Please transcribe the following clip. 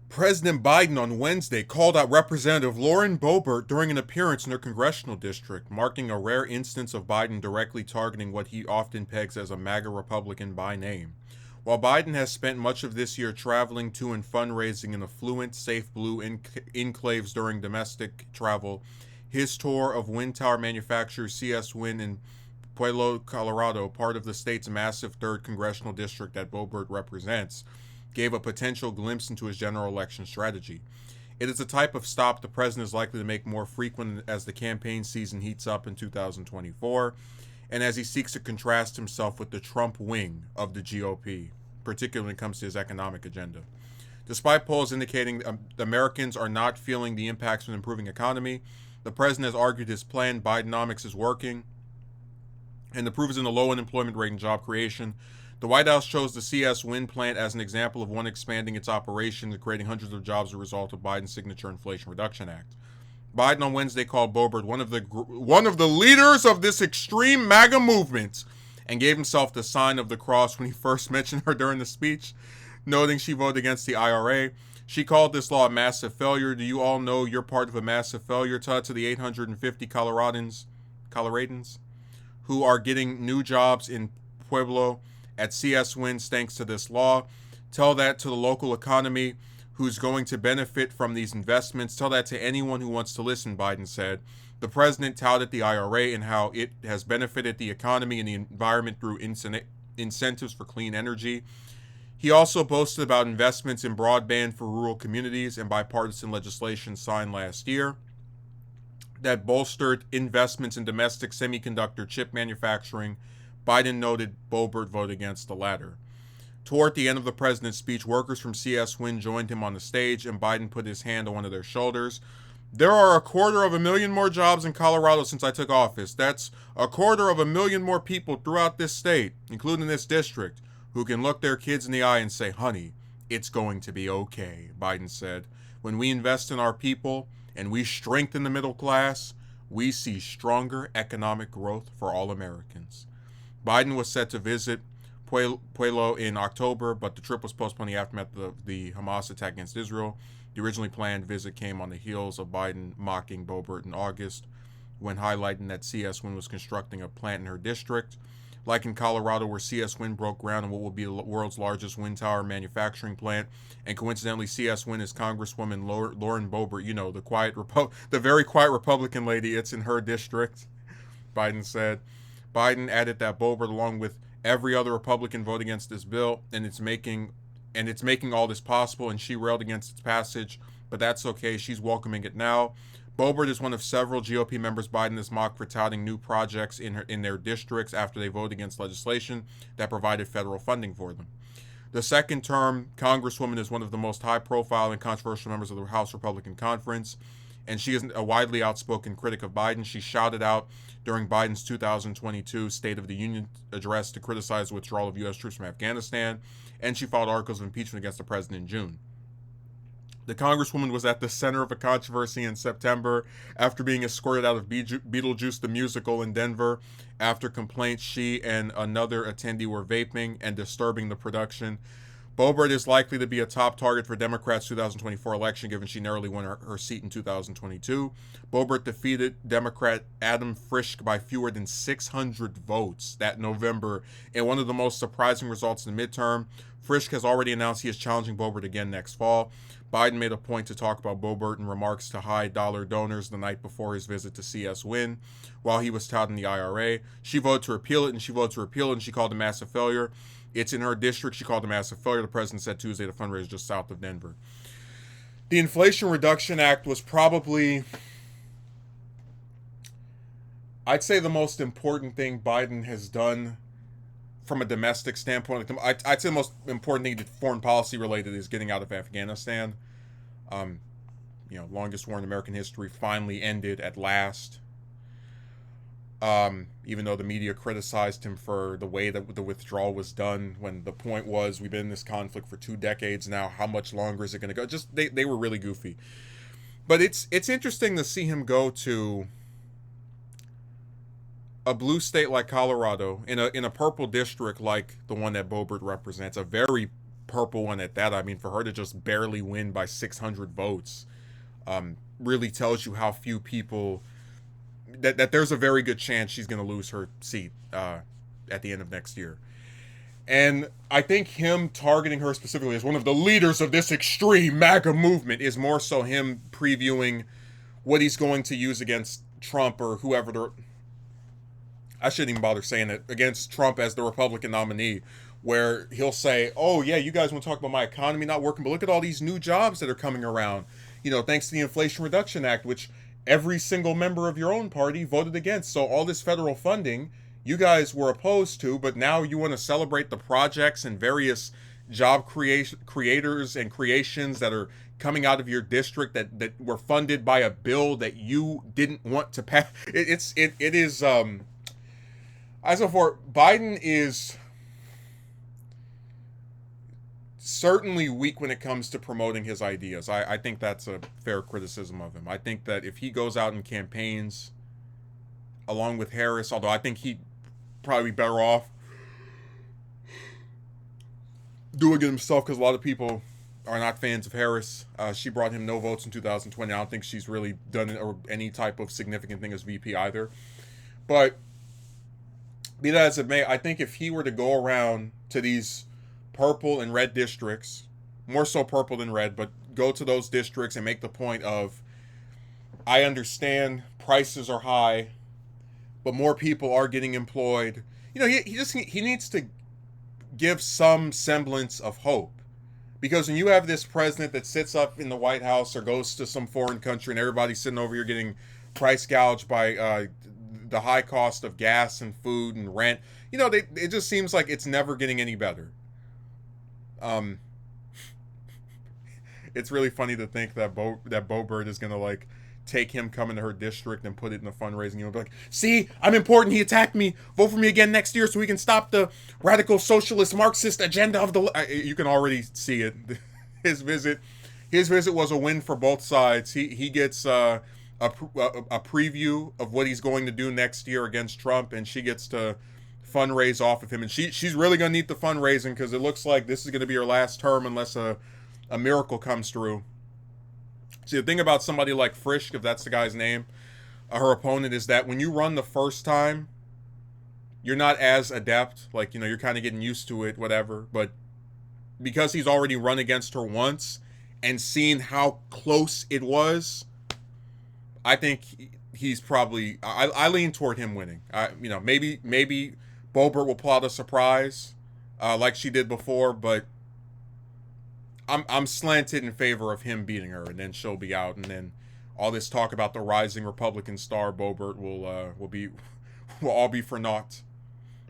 President Biden on Wednesday called out Representative Lauren Boebert during an appearance in her congressional district, marking a rare instance of Biden directly targeting what he often pegs as a MAGA Republican by name. While Biden has spent much of this year traveling to and fundraising in affluent, safe blue enclaves during domestic travel, his tour of wind tower manufacturer CS Wind in Pueblo, Colorado, part of the state's massive 3rd congressional district that Boebert represents, gave a potential glimpse into his general election strategy. It is a type of stop the president is likely to make more frequent as the campaign season heats up in 2024, and as he seeks to contrast himself with the Trump wing of the GOP, particularly when it comes to his economic agenda. Despite polls indicating Americans are not feeling the impacts of an improving economy, the president has argued his plan, Bidenomics, is working, and the proof is in the low unemployment rate and job creation. The White House chose the CS Wind plant as an example of one expanding its operations and creating hundreds of jobs as a result of Biden's signature Inflation Reduction Act. Biden on Wednesday called Boebert one of the leaders of this extreme MAGA movement and gave himself the sign of the cross when he first mentioned her during the speech, noting she voted against the IRA. She called this law a massive failure. Do you all know you're part of a massive failure? To the 850 Coloradans who are getting new jobs in Pueblo at CS Winds thanks to this law. Tell that to the local economy who's going to benefit from these investments. Tell that to anyone who wants to listen, Biden said. The president touted the IRA and how it has benefited the economy and the environment through incentives for clean energy. He also boasted about investments in broadband for rural communities and bipartisan legislation signed last year that bolstered investments in domestic semiconductor chip manufacturing. Biden noted Boebert voted against the latter. Toward the end of the president's speech, workers from CS Wind joined him on the stage, and Biden put his hand on one of their shoulders. There are 250,000 more jobs in Colorado since I took office. That's 250,000 more people throughout this state, including this district, who can look their kids in the eye and say, honey, it's going to be okay, Biden said. When we invest in our people and we strengthen the middle class, we see stronger economic growth for all Americans. Biden was set to visit Pueblo in October, but the trip was postponed in the aftermath of the Hamas attack against Israel. The originally planned visit came on the heels of Biden mocking Boebert in August when highlighting that CS Wind was constructing a plant in her district. Like in Colorado, where CS Wind broke ground on what will be the world's largest wind tower manufacturing plant, and coincidentally, CS Wind is Congresswoman Lauren Boebert, the very quiet Republican lady. It's in her district, Biden said. Biden added that Boebert, along with every other Republican, voted against this bill, and it's making all this possible, and she railed against its passage, but that's okay. She's welcoming it now. Boebert is one of several GOP members Biden has mocked for touting new projects in their districts after they voted against legislation that provided federal funding for them. The second-term Congresswoman is one of the most high-profile and controversial members of the House Republican Conference, and she is a widely outspoken critic of Biden. She shouted out during Biden's 2022 State of the Union address to criticize the withdrawal of U.S. troops from Afghanistan, and she filed articles of impeachment against the president in June. The Congresswoman was at the center of a controversy in September after being escorted out of Beetlejuice the Musical in Denver after complaints she and another attendee were vaping and disturbing the production. Boebert is likely to be a top target for Democrats' 2024 election, given she narrowly won her seat in 2022. Boebert defeated Democrat Adam Frisch by fewer than 600 votes that November in one of the most surprising results in the midterm. Frisch has already announced he is challenging Boebert again next fall. Biden made a point to talk about Boebert in remarks to high-dollar donors the night before his visit to CS Wind, while he was touting the IRA. She voted to repeal it, and she called it a massive failure. It's in her district. She called it a massive failure, the president said Tuesday at a fundraiser just south of Denver. The Inflation Reduction Act was probably, I'd say, the most important thing Biden has done from a domestic standpoint. I'd say the most important thing foreign policy related is getting out of Afghanistan. Longest war in American history finally ended at last. Even though the media criticized him for the way that the withdrawal was done, when the point was we've been in this conflict for 2 decades now. How much longer is it going to go? Just they were really goofy. But it's interesting to see him go to a blue state like Colorado in a purple district like the one that Boebert represents, a very purple one at that. I mean, for her to just barely win by 600 votes really tells you how few people, that there's a very good chance she's going to lose her seat at the end of next year. And I think him targeting her specifically as one of the leaders of this extreme MAGA movement is more so him previewing what he's going to use against Trump or whoever I shouldn't even bother saying it, against Trump as the Republican nominee, where he'll say, oh yeah, you guys want to talk about my economy not working, but look at all these new jobs that are coming around, thanks to the Inflation Reduction Act, which every single member of your own party voted against. So all this federal funding you guys were opposed to, but now you want to celebrate the projects and various job creators and creations that are coming out of your district that were funded by a bill that you didn't want to pass. It is as for Biden is certainly weak when it comes to promoting his ideas. I think that's a fair criticism of him. I think that if he goes out and campaigns along with Harris, although I think he'd probably be better off doing it himself, because a lot of people are not fans of Harris. She brought him no votes in 2020. I don't think she's really done any type of significant thing as VP either. But be that as it may, I think if he were to go around to these purple and red districts, more so purple than red, but go to those districts and make the point of, I understand prices are high, but more people are getting employed. He needs to give some semblance of hope. Because when you have this president that sits up in the White House or goes to some foreign country and everybody's sitting over here getting price gouged by the high cost of gas and food and rent, it just seems like it's never getting any better. It's really funny to think that Boebert is going to take him coming to her district and put it in the fundraising. Be like, see, I'm important. He attacked me. Vote for me again next year so we can stop the radical socialist Marxist agenda of the. You can already see it. His visit was a win for both sides. He gets a preview of what he's going to do next year against Trump, and she gets to fundraise off of him. And she's really going to need the fundraising, because it looks like this is going to be her last term unless a miracle comes through. See, the thing about somebody like Frisch, if that's the guy's name, her opponent, is that when you run the first time, you're not as adept. You're kind of getting used to it, whatever. But because he's already run against her once and seen how close it was, I think he's probably, I lean toward him winning. Maybe Boebert will pull out a surprise like she did before, but I'm slanted in favor of him beating her, and then she'll be out, and then all this talk about the rising Republican star Boebert will all be for naught.